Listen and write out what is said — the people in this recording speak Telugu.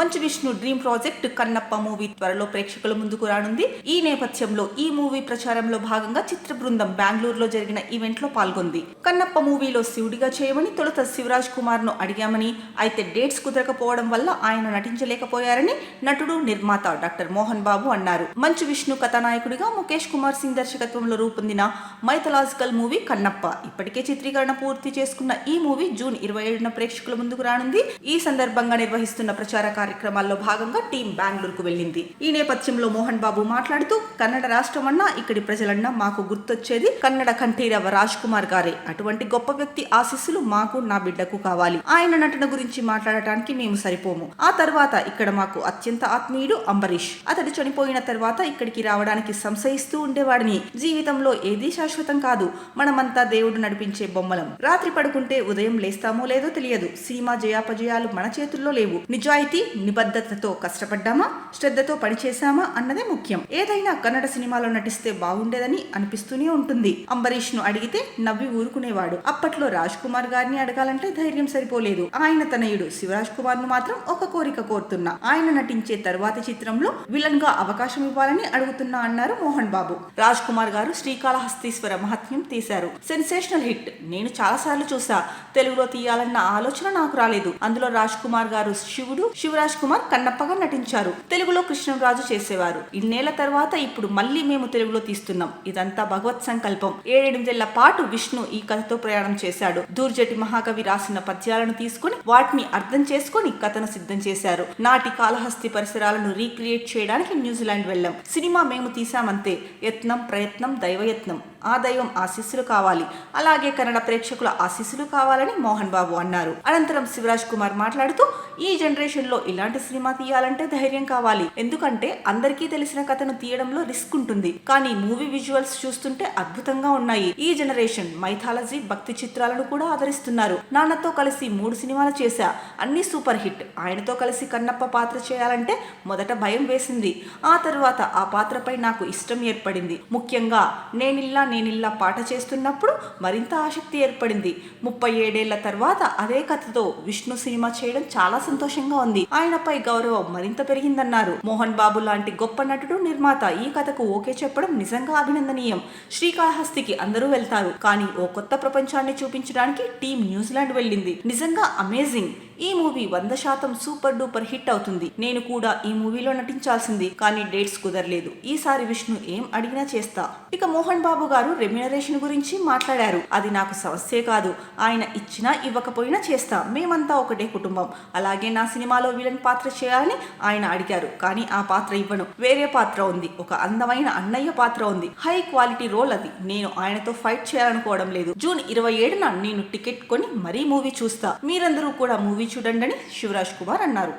Manchu Vishnu dream project Kannappa movie త్వరలో ప్రేక్షకుల ముందుకు రానుంది. ఈ నేపథ్యంలో ఈ మూవీ ప్రచారంలో భాగంగా చిత్ర బృందం బెంగళూరులో జరిగిన ఈవెంట్ లో పాల్గొంది. కన్నప్ప మూవీలో శివుడిగా చేయమని తొలుత శివరాజ్ కుమార్ ను అడిగామని, అయితే డేట్స్ కుదరకపోవడం వల్ల ఆయన నటించలేకపోయారని నటుడు నిర్మాత డాక్టర్ మోహన్ బాబు అన్నారు. మంచు విష్ణు కథానాయకుడిగా ముఖేష్ కుమార్ సింగ్ దర్శకత్వంలో రూపొందిన మైథలాజికల్ మూవీ కన్నప్ప ఇప్పటికే చిత్రీకరణ పూర్తి చేసుకున్న ఈ మూవీ జూన్ 27న ప్రేక్షకుల ముందుకు రానుంది. ఈ సందర్భంగా నిర్వహిస్తున్న ప్రచార కార్యక్రమాల్లో భాగంగా టీం బెంగళూరుకు వెళ్లింది. ఈ నేపథ్యంలో మోహన్ బాబు మాట్లాడుతూ, కన్నడ రాష్ట్రమన్నా ఇక్కడి ప్రజలన్నా మాకు గుర్తొచ్చేది కన్నడ కంఠీరవ రాజ్ కుమార్ గారే. అటువంటి గొప్ప వ్యక్తి ఆశీస్సులు మాకు, నా బిడ్డకు కావాలి. ఆయన నటన గురించి మాట్లాడటానికి మేము సరిపోము. ఆ తర్వాత ఇక్కడ మాకు అత్యంత ఆత్మీయుడు అంబరీష్. అతడు చనిపోయిన తర్వాత ఇక్కడికి రావడానికి సంశయిస్తూ ఉండేవాడిని. జీవితంలో ఏదీ శాశ్వతం కాదు. మనమంతా దేవుడు నడిపించే బొమ్మలం. రాత్రి పడుకుంటే ఉదయం లేస్తామో లేదో తెలియదు. సినిమా జయాపజయాలు మన చేతుల్లో లేవు. నిజాయితీ, నిబద్ధతతో కష్టపడ్డామా, శ్రద్ధతో పనిచేశామా అన్నదే ముఖ్యం. ఏదైనా కన్నడ సినిమాలో నటిస్తే బాగుండేదని అనిపిస్తూనే ఉంటుంది. అంబరీష్ ను అడిగితే నవ్వి ఊరుకునేవాడు. అప్పట్లో రాజ్ కుమార్ గారిని అడగాలంటే ధైర్యం సరిపోలేదు. ఆయన తనయుడు శివరాజ్ కుమార్ ను మాత్రం ఒక కోరిక కోరుతున్నా, ఆయన నటించే తర్వాతి చిత్రంలో విలన్ గా అవకాశం ఇవ్వాలని అడుగుతున్నా అన్నారు మోహన్ బాబు. రాజ్ కుమార్ గారు శ్రీకాళహస్తీశ్వర మహత్యం తీశారు. Sensational hit. నేను చాలా సార్లు చూసా. తెలుగులో తీయాలన్న ఆలోచన నాకు రాలేదు. అందులో రాజ్ కుమార్ గారు శివుడు, శివరాజ్ కుమార్ కన్నప్పగా నటించారు. తెలుగులో కృష్ణరాజు చేసేవారు. ఇన్నేళ్ల తర్వాత ఇప్పుడు మళ్ళీ మేము తెలుగులో తీస్తున్నాం. ఇదంతా భగవత్ సంకల్పం. 7-8 పాటు విష్ణు ఈ కథతో ప్రయాణం చేశాడు. దూర్జటి మహాకవి రాసిన పద్యాలను తీసుకుని వాటిని అర్థం చేసుకుని కథను సిద్ధం చేశారు. నాటి కాళహస్తి పరిసరాలను రీక్రియేట్ చేయడానికి న్యూజిలాండ్ వెళ్ళాం. సినిమా మేము తీసామంతే. యత్నం, ప్రయత్నం, దైవయత్నం. ఆ దైవం ఆశీస్సులు కావాలి. అలాగే కన్నడ ప్రేక్షకుల ఆశీస్సులు కావాలని మోహన్ బాబు అన్నారు. అనంతరం శివరాజ్ కుమార్ మాట్లాడుతూ, ఈ జనరేషన్ లో ఇలాంటి సినిమా తీయాలంటే ధైర్యం కావాలి. ఎందుకంటే అందరికీ తెలిసిన కథను తీయడంలో రిస్క్ ఉంటుంది. కానీ మూవీ విజువల్స్ చూస్తుంటే అద్భుతంగా ఉన్నాయి. ఈ జనరేషన్ మైథాలజీ, భక్తి చిత్రాలను కూడా ఆదరిస్తున్నారు. నాన్నతో కలిసి 3 సినిమాలు చేశా. అన్ని సూపర్ హిట్. ఆయనతో కలిసి కన్నప్ప పాత్ర చేయాలంటే మొదట భయం వేసింది. ఆ తర్వాత ఆ పాత్రపై నాకు ఇష్టం ఏర్పడింది. ముఖ్యంగా నేనిల్లా పాట చేస్తున్నప్పుడు మరింత ఆసక్తి ఏర్పడింది. 37 ఏళ్ల తర్వాత అదే కథతో విష్ణు సినిమా చేయడం చాలా సంతోషంగా ఉంది. ఆయనపై గౌరవం మరింత పెరిగిందన్నారు. మోహన్ బాబు లాంటి గొప్ప నటుడు, నిర్మాత ఈ కథకు ఓకే చెప్పడం నిజంగా అభినందనీయం. శ్రీకాళహస్తికి అందరూ వెళ్తారు, కానీ ఓ కొత్త ప్రపంచాన్ని చూపించడానికి టీం న్యూజిలాండ్ వెళ్ళింది. నిజంగా అమేజింగ్. ఈ మూవీ 100% సూపర్ డూపర్ హిట్ అవుతుంది. నేను కూడా ఈ మూవీలో నటించాల్సింది, కానీ డేట్స్ కుదరలేదు. ఈసారి విష్ణు ఏం అడిగినా చేస్తా. ఇక మోహన్ బాబు గారు రెమ్యునరేషన్ గురించి మాట్లాడారు. అది నాకు సమస్యే కాదు. ఆయన ఇచ్చినా ఇవ్వకపోయినా చేస్తా. మేమంతా ఒకటే కుటుంబం. అలాగే నా సినిమాలో విలన్ పాత్ర చేయాలని ఆయన అడిగారు, కానీ ఆ పాత్ర ఇవ్వను. వేరే పాత్ర ఉంది. ఒక అందమైన అన్నయ్య పాత్ర ఉంది. హై క్వాలిటీ రోల్ అది. నేను ఆయనతో ఫైట్ చేయాలనుకోవడం లేదు. జూన్ 27న నేను టికెట్ కొని మరీ మూవీ చూస్తా. మీరందరూ కూడా మూవీ చూడండి అని శివరాజ్ కుమార్ అన్నారు.